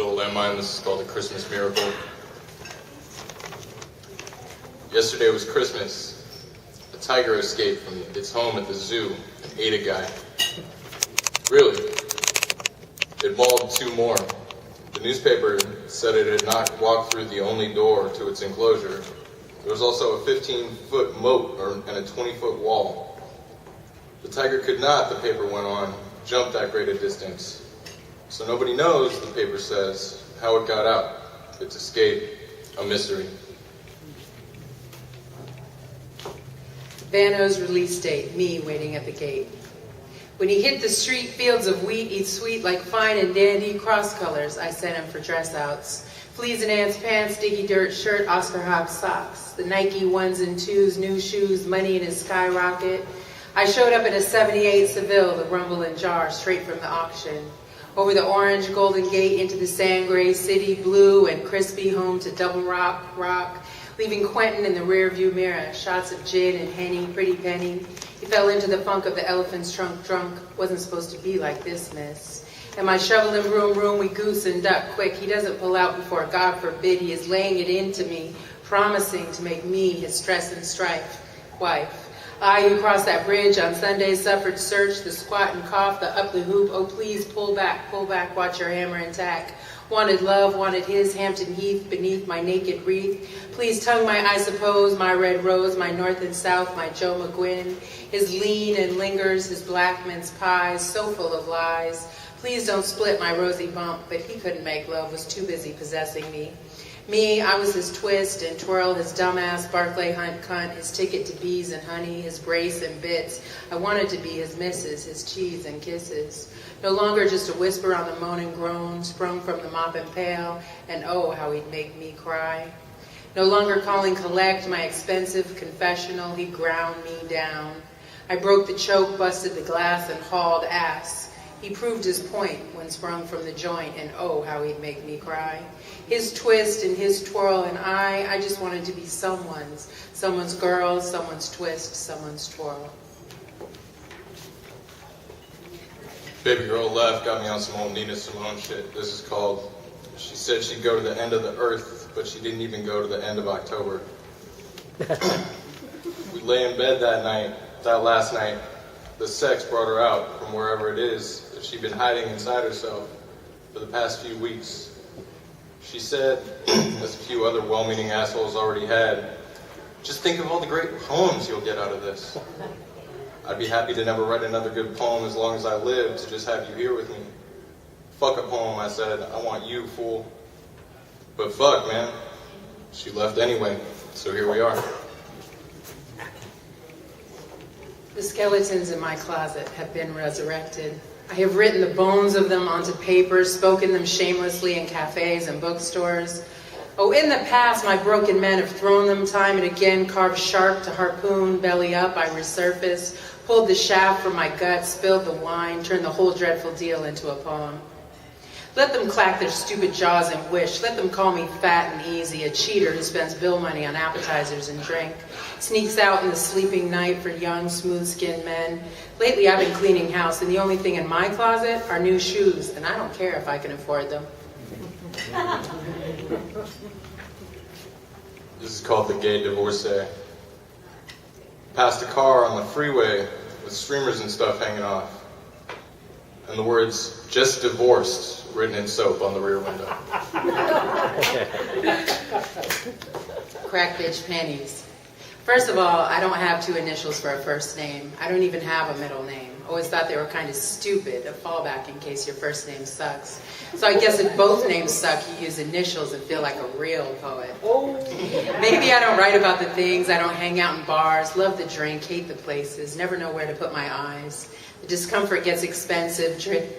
Landmine. This is called a Christmas miracle. Yesterday was Christmas. A tiger escaped from its home at the zoo and ate a guy. Really. It mauled two more. The newspaper said it had not walked through the only door to its enclosure. There was also a 15-foot moat and a 20-foot wall. The tiger could not, the paper went on, jump that great a distance. So nobody knows, the paper says, how it got out. Its escape, a mystery. Vano's release date, me waiting at the gate. When he hit the street, fields of wheat eat sweet like fine and dandy cross colors. I sent him for dress outs. Fleas and ants pants, sticky dirt shirt, Oscar Hobbs socks. The Nike ones and twos, new shoes, money in his skyrocket. I showed up in a 78 Seville, the rumble and jar, straight from the auction. Over the orange golden gate into the sand gray city, blue and crispy, home to Double Rock, leaving Quentin in the rear view mirror, shots of gin and Henny, pretty penny. He fell into the funk of the elephant's trunk drunk, wasn't supposed to be like this, miss. In my shovel and broom room, we goose and duck quick. He doesn't pull out before, God forbid, he is laying it into me, promising to make me his stress and strife wife. I who crossed that bridge on Sunday suffered search, the squat and cough, the up the hoop. Oh, please pull back, watch your hammer and tack. Wanted love, wanted his Hampton Heath beneath my naked wreath. Please tongue my I suppose, my red rose, my north and south, my Joe McGuinn. His lean and lingers, his black mince pies, so full of lies. Please don't split my rosy bump, but he couldn't make love, was too busy possessing me. Me, I was his twist and twirl, his dumbass Barclay Hunt cunt, his ticket to bees and honey, his brace and bits. I wanted to be his missus, his cheese and kisses. No longer just a whisper on the moan and groan, sprung from the mop and pail, and oh, how he'd make me cry. No longer calling collect, my expensive confessional, he ground me down. I broke the choke, busted the glass, and hauled ass. He proved his point when sprung from the joint, and oh, how he'd make me cry. His twist and his twirl, and I just wanted to be someone's girl, someone's twist, someone's twirl. Baby girl left, got me on some old Nina Simone shit. This is called, she said she'd go to the end of the earth, but she didn't even go to the end of October. We lay in bed that last night. The sex brought her out from wherever it is that she'd been hiding inside herself for the past few weeks. She said, as a few other well-meaning assholes already had, just think of all the great poems you'll get out of this. I'd be happy to never write another good poem as long as I live, to just have you here with me. Fuck a poem, I said. I want you, fool. But fuck, man. She left anyway, so here we are. The skeletons in my closet have been resurrected. I have written the bones of them onto paper, spoken them shamelessly in cafes and bookstores. Oh, in the past, my broken men have thrown them time and again, carved sharp to harpoon, belly up, I resurface, pulled the shaft from my gut, spilled the wine, turned the whole dreadful deal into a poem. Let them clack their stupid jaws and wish. Let them call me fat and easy, a cheater who spends bill money on appetizers and drink, sneaks out in the sleeping night for young, smooth-skinned men. Lately, I've been cleaning house, and the only thing in my closet are new shoes, and I don't care if I can afford them. This is called the gay divorcee. Passed a car on the freeway with streamers and stuff hanging off, and the words, "just divorced," written in soap on the rear window. Crack bitch panties. First of all, I don't have two initials for a first name. I don't even have a middle name. Always thought they were kind of stupid, a fallback in case your first name sucks. So I guess if both names suck, you use initials and feel like a real poet. Maybe I don't write about the things, I don't hang out in bars, love the drink, hate the places, never know where to put my eyes. The discomfort gets expensive,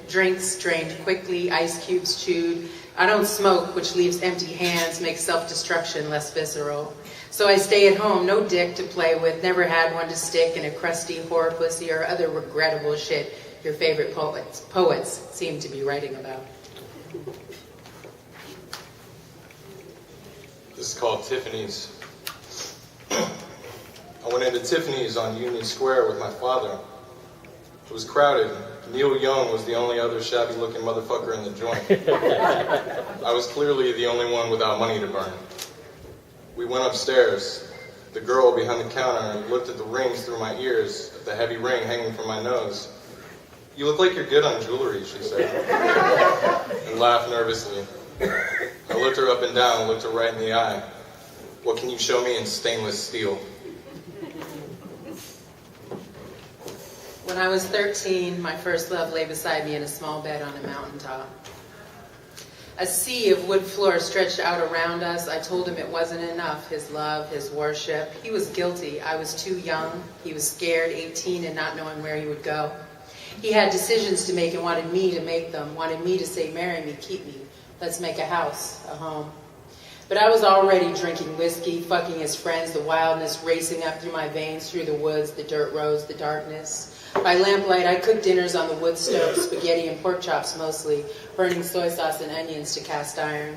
drinks drained quickly, ice cubes chewed. I don't smoke, which leaves empty hands, makes self-destruction less visceral. So I stay at home, no dick to play with, never had one to stick in a crusty whore pussy or other regrettable shit your favorite poets seem to be writing about. This is called Tiffany's. I went into Tiffany's on Union Square with my father. It was crowded, Neil Young was the only other shabby-looking motherfucker in the joint. I was clearly the only one without money to burn. We went upstairs. The girl behind the counter looked at the rings through my ears, at the heavy ring hanging from my nose. "You look like you're good on jewelry," she said, and laughed nervously. I looked her up and down, looked her right in the eye. "What can you show me in stainless steel?" When I was 13, my first love lay beside me in a small bed on a mountaintop. A sea of wood floor stretched out around us. I told him it wasn't enough, his love, his worship. He was guilty. I was too young. He was scared, 18, and not knowing where he would go. He had decisions to make and wanted me to make them, wanted me to say, "Marry me, keep me. Let's make a house, a home." But I was already drinking whiskey, fucking his friends, the wildness racing up through my veins, through the woods, the dirt roads, the darkness. By lamplight, I cooked dinners on the wood stove, spaghetti and pork chops mostly, burning soy sauce and onions to cast iron.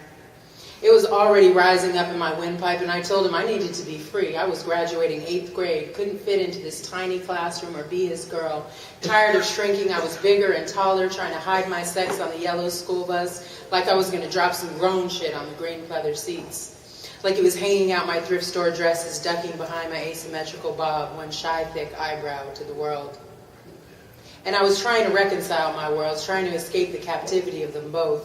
It was already rising up in my windpipe, and I told him I needed to be free. I was graduating 8th grade, couldn't fit into this tiny classroom or be his girl. Tired of shrinking, I was bigger and taller, trying to hide my sex on the yellow school bus, like I was going to drop some grown shit on the green pleather seats. Like it was hanging out my thrift store dresses, ducking behind my asymmetrical bob, one shy, thick eyebrow to the world. And I was trying to reconcile my worlds, trying to escape the captivity of them both.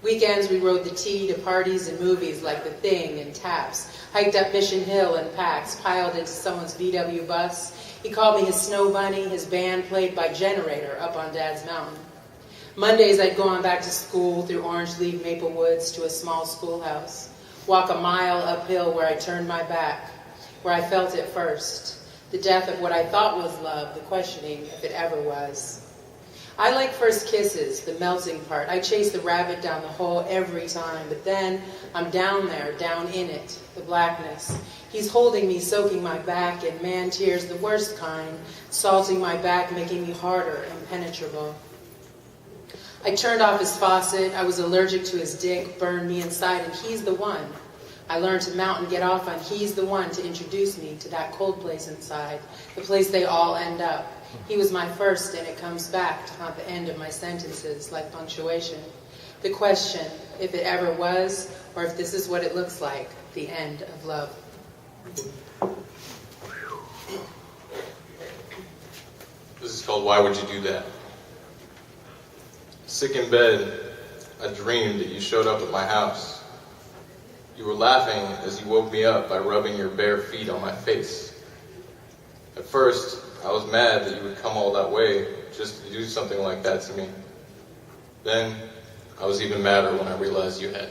Weekends we rode the T to parties and movies like The Thing and Taps, hiked up Mission Hill in packs, piled into someone's VW bus. He called me his snow bunny, his band played by generator up on Dad's mountain. Mondays I'd go on back to school through orange leaf maple woods to a small schoolhouse, walk a mile uphill where I turned my back, where I felt it first. The death of what I thought was love, the questioning if it ever was. I like first kisses, the melting part. I chase the rabbit down the hole every time, but then I'm down there, down in it, the blackness. He's holding me, soaking my back in man tears, the worst kind, salting my back, making me harder, impenetrable. I turned off his faucet. I was allergic to his dick, burned me inside, and he's the one. I learned to mount and get off on he's the one to introduce me to that cold place inside, the place they all end up. He was my first, and it comes back to haunt the end of my sentences like punctuation. The question, if it ever was, or if this is what it looks like, the end of love. This is called Why Would You Do That? Sick in bed, I dreamed that you showed up at my house. You were laughing as you woke me up by rubbing your bare feet on my face. At first, I was mad that you would come all that way just to do something like that to me. Then, I was even madder when I realized you had.